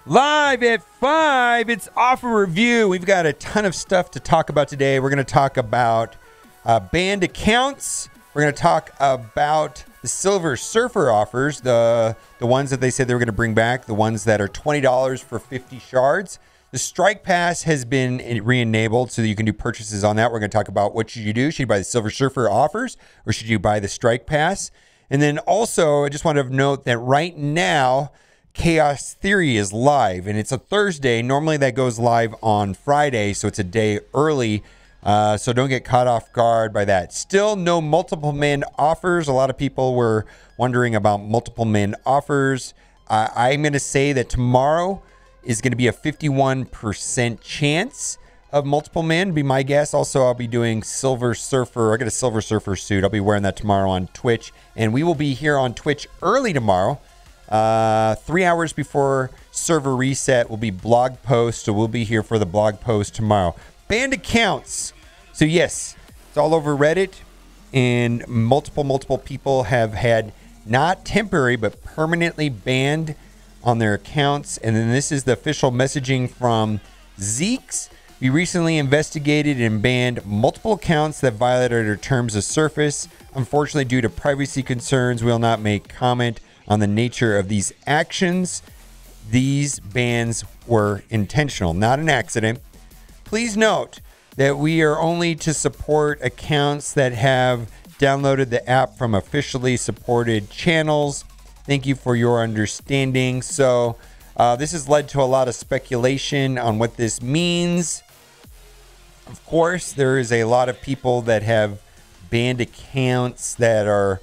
Live at 5, it's Offer Review. We've got a ton of stuff to talk about today. We're going to talk about banned accounts. We're going to talk about the Silver Surfer offers, the ones that they said they were going to bring back, the ones that are $20 for 50 shards. The Strike Pass has been re-enabled so that you can do purchases on that. We're going to talk about what should you do. Should you buy the Silver Surfer offers or should you buy the Strike Pass? And then also, I just want to note that right now, Chaos Theory is live, and it's a Thursday. Normally that goes live on Friday, so it's a day early. So don't get caught off guard by that. Still no multiple man offers. A lot of people were wondering about multiple man offers. I'm going to say that tomorrow is going to be a 51% chance of multiple man, be my guess. Also, I'll be doing Silver Surfer. I got a Silver Surfer suit. I'll be wearing that tomorrow on Twitch, and we will be here on Twitch early tomorrow. 3 hours before server reset will be blog post, so we'll be here for the blog post tomorrow. Banned accounts. So yes, it's all over Reddit, and multiple people have had not temporary but permanently banned on their accounts. And then this is the official messaging from Zeeks. We recently investigated and banned multiple accounts that violated our terms of service. Unfortunately, due to privacy concerns, we will not make comment on the nature of these actions. These bans were intentional, not an accident. Please note that we are only to support accounts that have downloaded the app from officially supported channels. Thank you for your understanding. So this has led to a lot of speculation on what this means. Of course, there is a lot of people that have banned accounts that are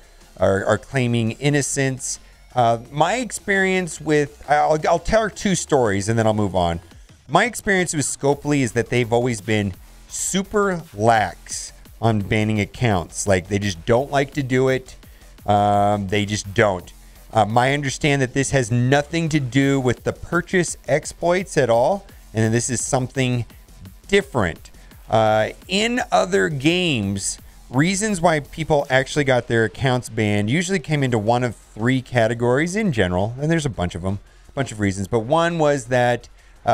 claiming innocence. My experience with, I'll tell two stories and then I'll move on. My experience with Scopely is that they've always been super lax on banning accounts. Like, they just don't like to do it. They just don't. My understand that this has nothing to do with the purchase exploits at all. And this is something different. In other games, reasons why people actually got their accounts banned usually came into one of three categories in general, and there's a bunch of them, a bunch of reasons. But one was that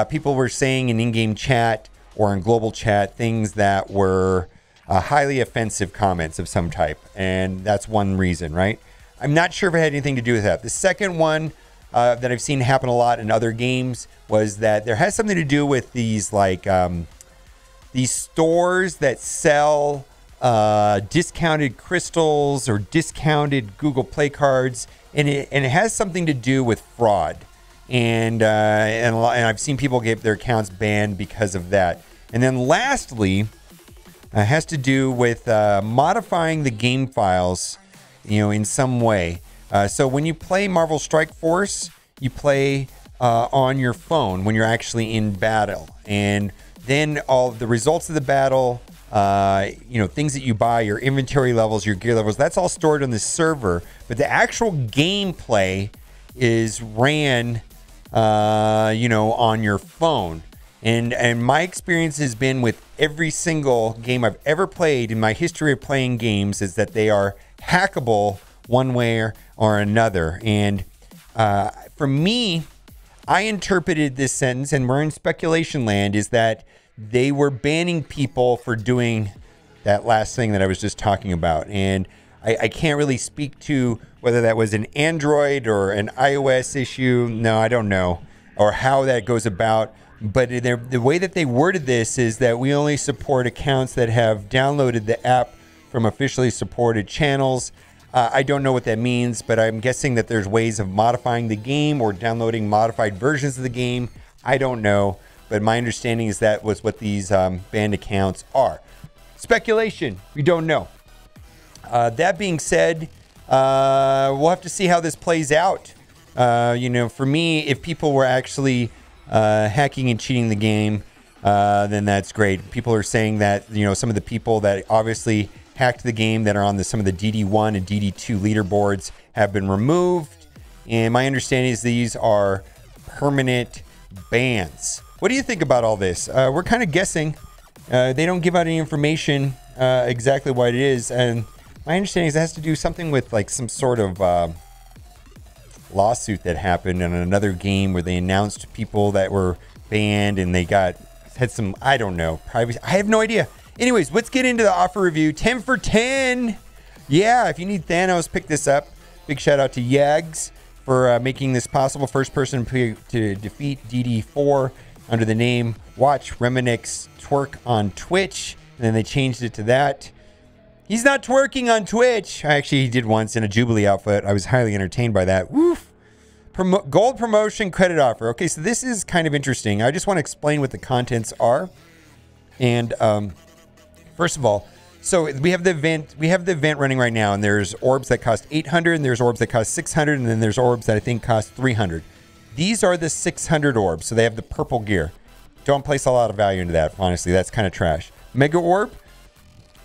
people were saying in in-game chat or in global chat things that were highly offensive comments of some type, and that's one reason, right? I'm not sure if it had anything to do with that. The second one that I've seen happen a lot in other games was that there has something to do with these these stores that sell discounted crystals or discounted Google Play cards, and it has something to do with fraud, and I've seen people get their accounts banned because of that. And then lastly, it has to do with modifying the game files, in some way. So when you play Marvel Strike Force, you play on your phone when you're actually in battle, and then all the results of the battle, things that you buy, your inventory levels, your gear levels, that's all stored on the server. But the actual gameplay is ran, on your phone. And my experience has been with every single game I've ever played in my history of playing games is that they are hackable one way or another. And for me, I interpreted this sentence, and we're in speculation land, is that they were banning people for doing that last thing that I was just talking about. And I can't really speak to whether that was an Android or an iOS issue. No, I don't know. Or how that goes about. But the way that they worded this is that we only support accounts that have downloaded the app from officially supported channels. I don't know what that means, but I'm guessing that there's ways of modifying the game or downloading modified versions of the game. I don't know. But my understanding is that was what these banned accounts are. Speculation. We don't know. That being said, we'll have to see how this plays out. For me, if people were actually hacking and cheating the game, then that's great. People are saying that, some of the people that obviously hacked the game that are on some of the DD1 and DD2 leaderboards have been removed. And my understanding is these are permanent bans. What do you think about all this? We're kind of guessing. They don't give out any information exactly what it is. And my understanding is it has to do something with like some sort of lawsuit that happened in another game where they announced people that were banned and they had some, I don't know, privacy. I have no idea. Anyways, let's get into the offer review. 10 for 10. Yeah, if you need Thanos, pick this up. Big shout out to Yags for making this possible. First person to defeat DD4 under the name Watch Reminix Twerk on Twitch. And then they changed it to that. He's not twerking on Twitch. Actually, he did once in a Jubilee outfit. I was highly entertained by that. Woof. Gold promotion credit offer. Okay, so this is kind of interesting. I just want to explain what the contents are. And first of all, so we have the event running right now, and there's orbs that cost 800, and there's orbs that cost 600, and then there's orbs that I think cost 300. These are the 600 orbs, so they have the purple gear. Don't place a lot of value into that, honestly. That's kind of trash. Mega orb,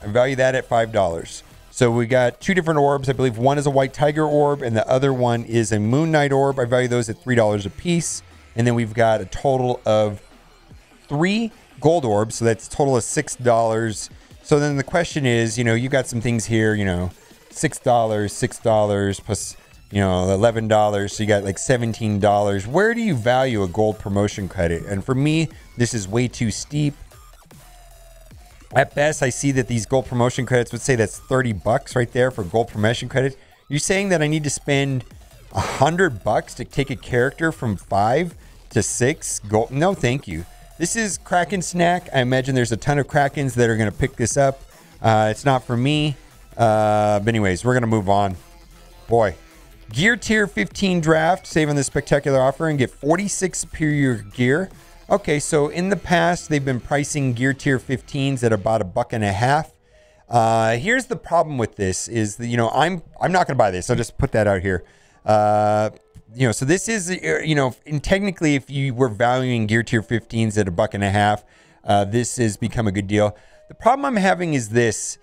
I value that at $5. So we got two different orbs. I believe one is a white tiger orb, and the other one is a moon knight orb. I value those at $3 a piece. And then we've got a total of 3 gold orbs, so that's a total of $6. So then the question is, you've got some things here, $6 plus, $11. So you got like $17. Where do you value a gold promotion credit? And for me, this is way too steep. At best, I see that these gold promotion credits would say that's $30 right there for gold promotion credit. You're saying that I need to spend $100 to take a character from 5 to 6 gold? No, thank you. This is Kraken Snack. I imagine there's a ton of Krakens that are going to pick this up. It's not for me. But anyways, we're going to move on. Boy. Gear Tier 15 draft. Save on this spectacular offer and get 46 superior gear. Okay, so in the past, they've been pricing Gear Tier 15s at about $1.50. Here's the problem with this is that, I'm not going to buy this. I'll just put that out here. So this is, and technically, if you were valuing Gear Tier 15s at $1.50, this has become a good deal. The problem I'm having is that,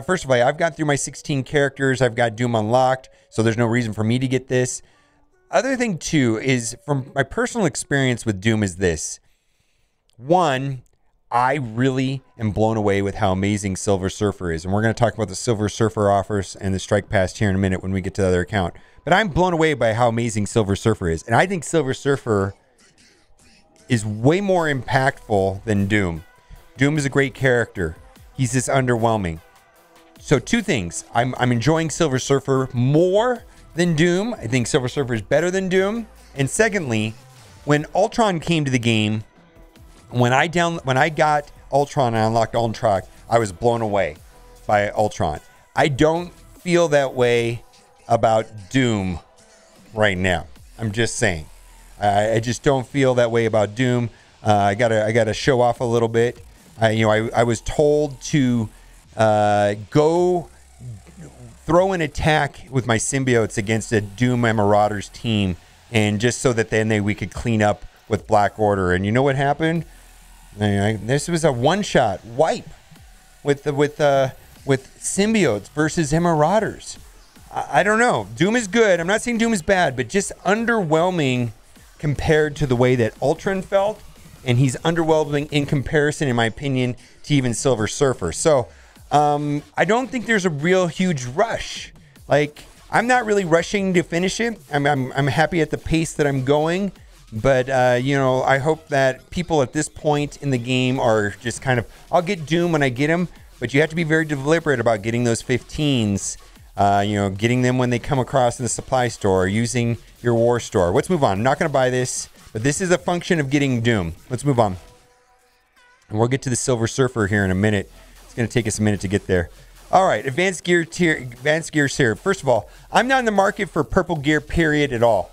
first of all, I've gone through my 16 characters. I've got Doom unlocked, so there's no reason for me to get this. Other thing, too, is from my personal experience with Doom is this. One, I really am blown away with how amazing Silver Surfer is. And we're going to talk about the Silver Surfer offers and the Strike Pass here in a minute when we get to the other account. But I'm blown away by how amazing Silver Surfer is. And I think Silver Surfer is way more impactful than Doom. Doom is a great character. He's just underwhelming. So 2 things. I'm enjoying Silver Surfer more than Doom. I think Silver Surfer is better than Doom. And secondly, when Ultron came to the game, when I got Ultron and unlocked Ultron, I was blown away by Ultron. I don't feel that way about Doom right now. I'm just saying. I just don't feel that way about Doom. I gotta show off a little bit. I was told to go throw an attack with my symbiotes against a Doom Marauders team, and just so that then we could clean up with Black Order. And you know what happened? This was a one-shot wipe with symbiotes versus Marauders. I don't know. Doom is good. I'm not saying Doom is bad, but just underwhelming compared to the way that Ultron felt, and he's underwhelming in comparison, in my opinion, to even Silver Surfer. So I don't think there's a real huge rush. Like, I'm not really rushing to finish it. I'm happy at the pace that I'm going, but I hope that people at this point in the game are just kind of, I'll get Doom when I get him, but you have to be very deliberate about getting those 15s. Getting them when they come across in the supply store, using your war store. Let's move on. I'm not going to buy this, but this is a function of getting Doom. Let's move on. And we'll get to the Silver Surfer here in a minute. It's going to take us a minute to get there. All right, advanced gear here. First of all, I'm not in the market for purple gear, period, at all.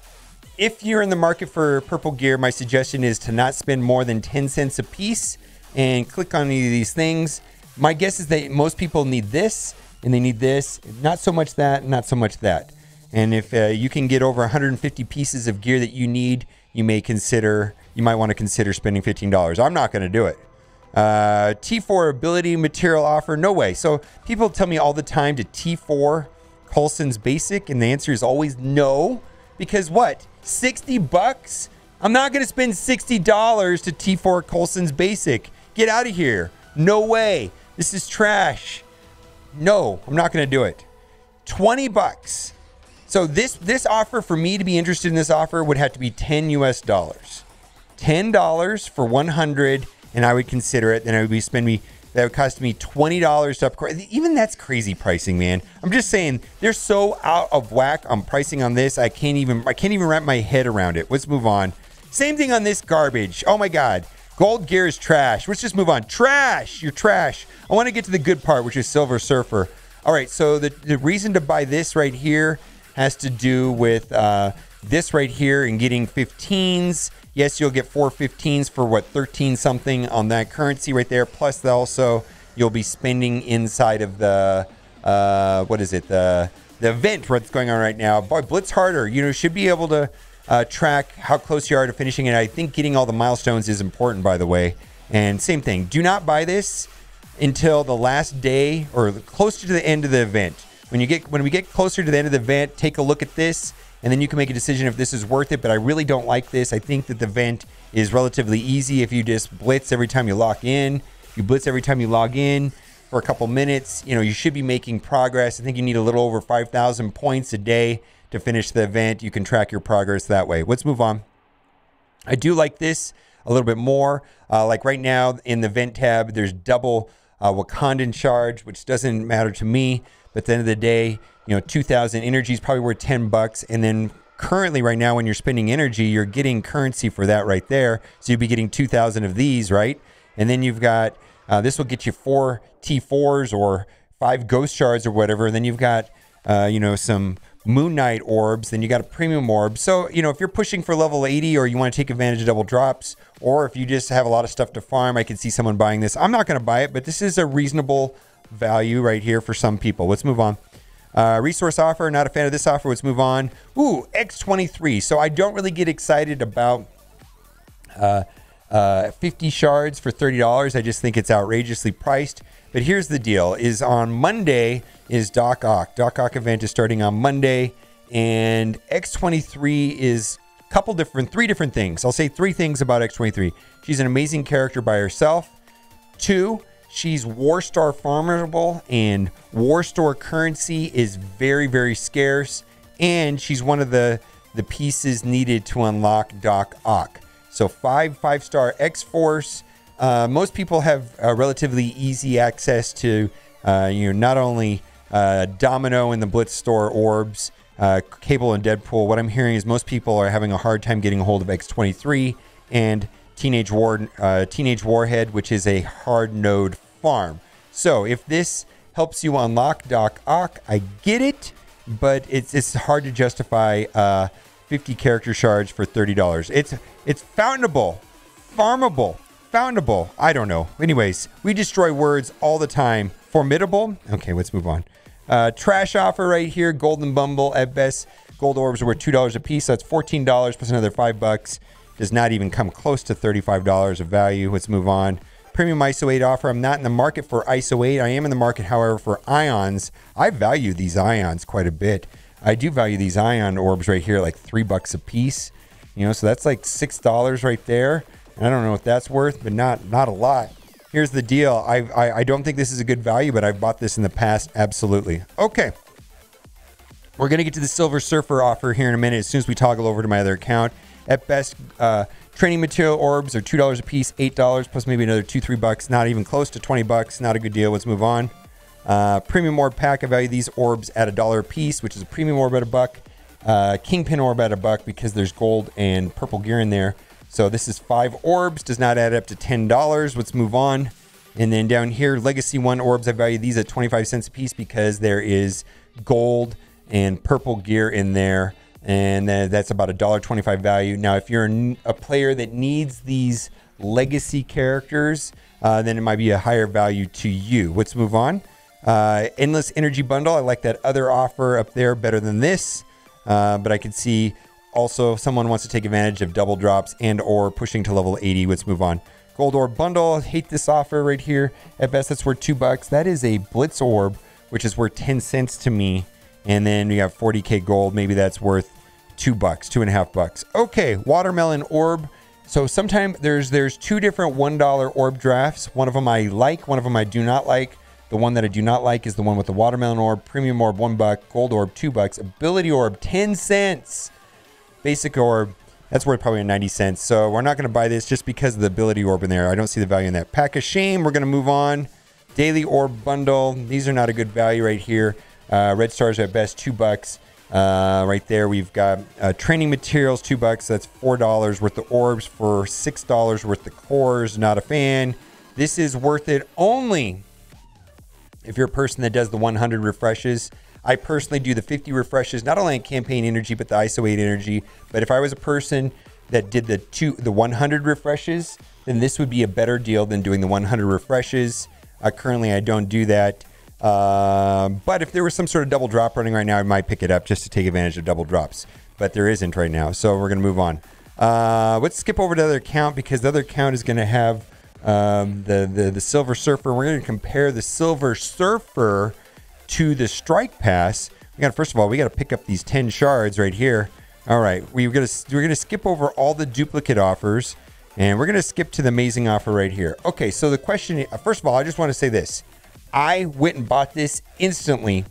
If you're in the market for purple gear, my suggestion is to not spend more than 10 cents a piece and click on any of these things. My guess is that most people need this, and they need this, not so much that, not so much that. And if you can get over 150 pieces of gear that you need, you might want to consider spending $15. I'm not going to do it. T4 ability material offer, no way. So people tell me all the time to T4 Coulson's basic, and the answer is always no. Because what? $60? I'm not going to spend $60 to T4 Coulson's basic. Get out of here. No way. This is trash. No, I'm not going to do it. $20. So this offer, for me to be interested in this offer, would have to be $10 US. $10 for 100, and I would consider it. Then I would be spending. That would cost me $20 to upgrade. Even that's crazy pricing, man. I'm just saying they're so out of whack on pricing on this. I can't even wrap my head around it. Let's move on. Same thing on this garbage. Oh my God. Gold gear is trash. Let's just move on. Trash. You're trash. I want to get to the good part, which is Silver Surfer. All right. So the reason to buy this right here has to do with this right here and getting 15s. Yes, you'll get 4 15s for what, 13 something on that currency right there. Plus, also you'll be spending inside of the what is it? The event what's going on right now. Boy, Blitz Harder. You know, should be able to track how close you are to finishing it. I think getting all the milestones is important, by the way. And same thing. Do not buy this until the last day or closer to the end of the event. When we get closer to the end of the event, take a look at this, and then you can make a decision if this is worth it. But I really don't like this. I think that the event is relatively easy if you just blitz every time you log in. If you blitz every time you log in for a couple minutes, you know, you should be making progress. I think you need a little over 5,000 points a day to finish the event. You can track your progress that way. Let's move on. I do like this a little bit more. Like right now in the event tab, there's double Wakandan charge, which doesn't matter to me. But at the end of the day, you know, 2,000 energy is probably worth $10. And then currently right now when you're spending energy, you're getting currency for that right there. So you'll be getting 2,000 of these, right? And then you've got, this will get you 4 T4s or 5 ghost shards or whatever. And then you've got, you know, some Moon Knight orbs. Then you got a premium orb. So, you know, if you're pushing for level 80 or you want to take advantage of double drops, or if you just have a lot of stuff to farm, I could see someone buying this. I'm not going to buy it, but this is a reasonable value right here for some people. Let's move on. Resource offer, not a fan of this offer. Let's move on. Ooh, X23. So I don't really get excited about 50 shards for $30. I just think it's outrageously priced. But here's the deal: is on Monday is Doc Ock. Doc Ock event is starting on Monday, and X23 is three different things. I'll say 3 things about X23. She's an amazing character by herself. 2, she's Warstar farmable, and Warstar currency is very, very scarce. And she's one of the pieces needed to unlock Doc Ock. So 5-star X-Force. Most people have relatively easy access to, you know, not only Domino and the Blitz Store orbs, Cable and Deadpool. What I'm hearing is most people are having a hard time getting a hold of X23 and Teenage Warhead, which is a hard node farm. So if this helps you unlock Doc Ock, I get it, but it's hard to justify 50 character shards for $30. It's foundable, foundable. I don't know. Anyways, we destroy words all the time. Formidable. Okay, let's move on. Trash offer right here. Golden Bumble at best. Gold orbs are worth $2 a piece. So that's $14 plus another $5. Does not even come close to $35 of value. Let's move on. Premium ISO 8 offer. I'm not in the market for ISO 8. I am in the market, however, for ions. I value these ions quite a bit. I do value these ion orbs right here, like $3 a piece. You know, so that's like $6 right there. And I don't know what that's worth, but not a lot. Here's the deal. I don't think this is a good value, but I've bought this in the past. Absolutely. Okay. We're going to get to the Silver Surfer offer here in a minute as soon as we toggle over to my other account. At best, training material orbs are $2 a piece, $8 plus maybe another $2-3. Not even close to $20. Not a good deal. Let's move on. Premium orb pack. I value these orbs at $1 a piece, which is a premium orb at $1. Kingpin orb at $1 because there's gold and purple gear in there. So this is 5 orbs. Does not add up to $10. Let's move on. And then down here, Legacy 1 orbs. I value these at 25 cents a piece because there is gold and purple gear in there. And that's about $1.25 value. Now, if you're a player that needs these legacy characters, then it might be a higher value to you. Let's move on. Endless Energy Bundle. I like that other offer up there better than this. But I can see also someone wants to take advantage of double drops and or pushing to level 80. Let's move on. Gold Orb Bundle. I hate this offer right here. At best, that's worth $2. That is a Blitz Orb, which is worth 10 cents to me. And then you have 40k gold. Maybe that's worth $2, $2.50. Okay, Watermelon Orb. So sometimes there's 2 different $1 orb drafts. One of them I like, one of them I do not like. The one that I do not like is the one with the watermelon orb, premium orb $1, gold orb $2, ability orb 10 cents, basic orb, that's worth probably 90 cents. So we're not going to buy this just because of the ability orb in there. I don't see the value in that. Pack of shame, we're going to move on. Daily orb bundle, these are not a good value right here. Red stars are at best $2. Right there we've got training materials $2, that's $4 worth of orbs for $6 worth of cores. Not a fan. This is worth it only if you're a person that does the 100 refreshes. I personally do the 50 refreshes, not only in campaign energy but the ISO 8 energy. But if I was a person that did the 100 refreshes, then this would be a better deal than doing the 100 refreshes. Currently I don't do that. But if there was some sort of double drop running right now, I might pick it up just to take advantage of double drops. But there isn't right now, so we're going to move on. Let's skip over to the other account because the other account is going to have the Silver Surfer. We're going to compare the Silver Surfer to the Strike Pass. First of all, we got to pick up these 10 shards right here. All right, we're going to skip over all the duplicate offers, and we're going to skip to the amazing offer right here. Okay, so the question, first of all, I just want to say this. I went and bought this instantly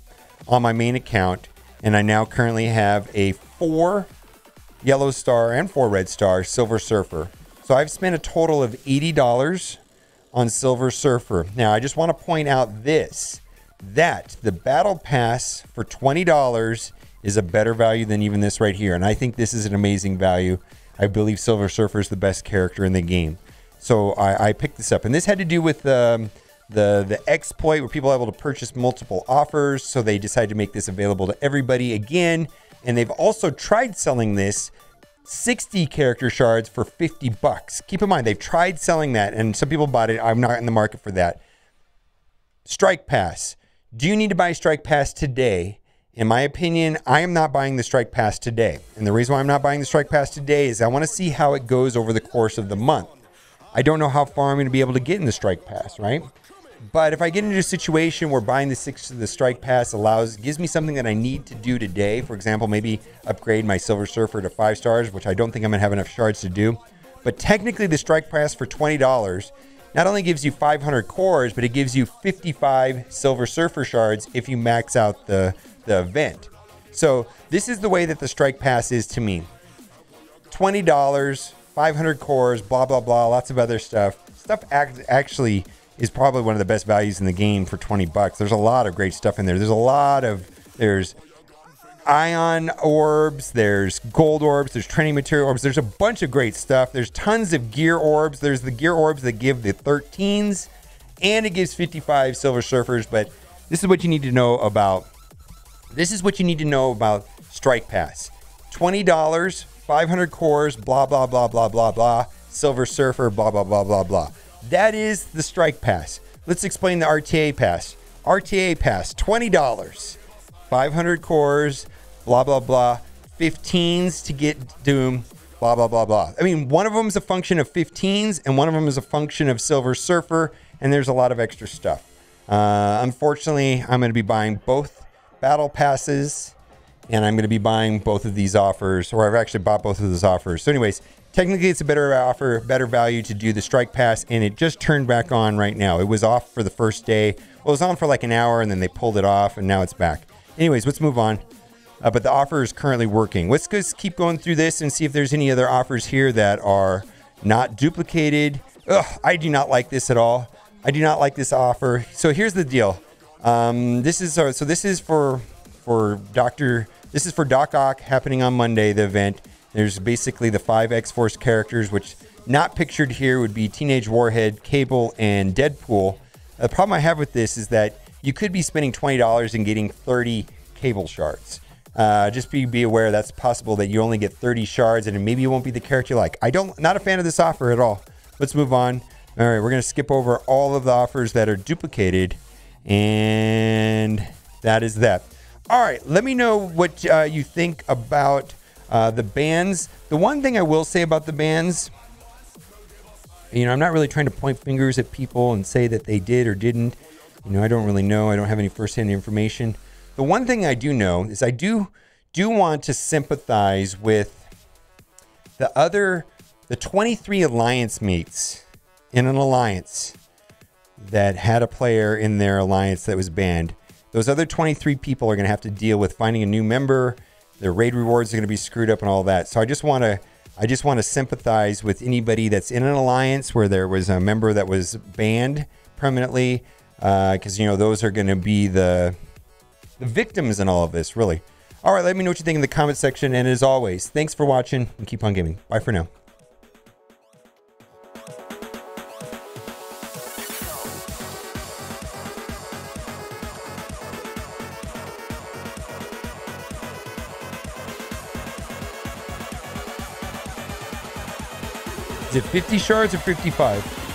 on my main account, and I now currently have a 4 yellow star and 4 red star Silver Surfer. So I've spent a total of $80 on Silver Surfer. Now, I just want to point out this, that the Battle Pass for $20 is a better value than even this right here. And I think this is an amazing value. I believe Silver Surfer is the best character in the game. So I picked this up. And this had to do with the exploit where people are able to purchase multiple offers. So they decided to make this available to everybody again. And they've also tried selling this 60 character shards for $50. Keep in mind, they've tried selling that and some people bought it. I'm not in the market for that. Strike Pass. Do you need to buy Strike Pass today? In my opinion, I am not buying the Strike Pass today. And the reason why I'm not buying the Strike Pass today is I want to see how it goes over the course of the month. I don't know how far I'm going to be able to get in the Strike Pass, right? But if I get into a situation where buying the Strike Pass gives me something that I need to do today, for example, maybe upgrade my Silver Surfer to 5 stars, which I don't think I'm going to have enough shards to do. But technically the Strike Pass for $20 not only gives you 500 cores, but it gives you 55 Silver Surfer shards if you max out the event. So this is the way that the Strike Pass is to me. $20, 500 cores, blah, blah, blah, lots of other stuff. Stuff actually is probably one of the best values in the game for $20. There's a lot of great stuff in there. There's ion orbs, there's gold orbs, there's training material orbs. There's a bunch of great stuff. There's tons of gear orbs. There's the gear orbs that give the 13s, and it gives 55 Silver Surfers. But this is what you need to know about. This is what you need to know about Strike Pass. $20, 500 cores, blah, blah, blah, blah, blah, blah. Silver Surfer, blah, blah, blah, blah, blah. That is the Strike Pass. Let's explain the RTA Pass. RTA Pass, $20, 500 cores, blah, blah, blah, 15s to get Doom, blah, blah, blah, blah. I mean, one of them is a function of 15s, and one of them is a function of Silver Surfer, and there's a lot of extra stuff. Unfortunately, I'm going to be buying both Battle Passes, and I'm going to be buying both of these offers, or I've actually bought both of those offers. So anyways, technically it's a better offer, better value to do the Strike Pass, and it just turned back on right now. It was off for the first day. Well, it was on for like an hour, and then they pulled it off, and now it's back. Anyways, let's move on. But the offer is currently working. Let's just keep going through this and see if there's any other offers here that are not duplicated. Ugh, I do not like this at all. I do not like this offer. So here's the deal. This is for Doc Ock happening on Monday, the event. There's basically the 5 X-Force characters, which not pictured here would be Teenage Warhead, Cable, and Deadpool. The problem I have with this is that you could be spending $20 and getting 30 Cable shards. Just be aware that's possible that you only get 30 shards and maybe it won't be the character you like. Not a fan of this offer at all. Let's move on. All right, we're going to skip over all of the offers that are duplicated, and that is that. All right, let me know what you think about the bans. The one thing I will say about the bans, I'm not really trying to point fingers at people and say that they did or didn't. I don't really know. I don't have any firsthand information. The one thing I do know is I do want to sympathize with the 23 alliance mates in an alliance that had a player in their alliance that was banned. Those other 23 people are going to have to deal with finding a new member. Their raid rewards are going to be screwed up and all that. So I just want to sympathize with anybody that's in an alliance where there was a member that was banned permanently, because those are going to be the victims in all of this, really. All right, let me know what you think in the comment section. And as always, thanks for watching and keep on gaming. Bye for now. Is it 50 shards or 55?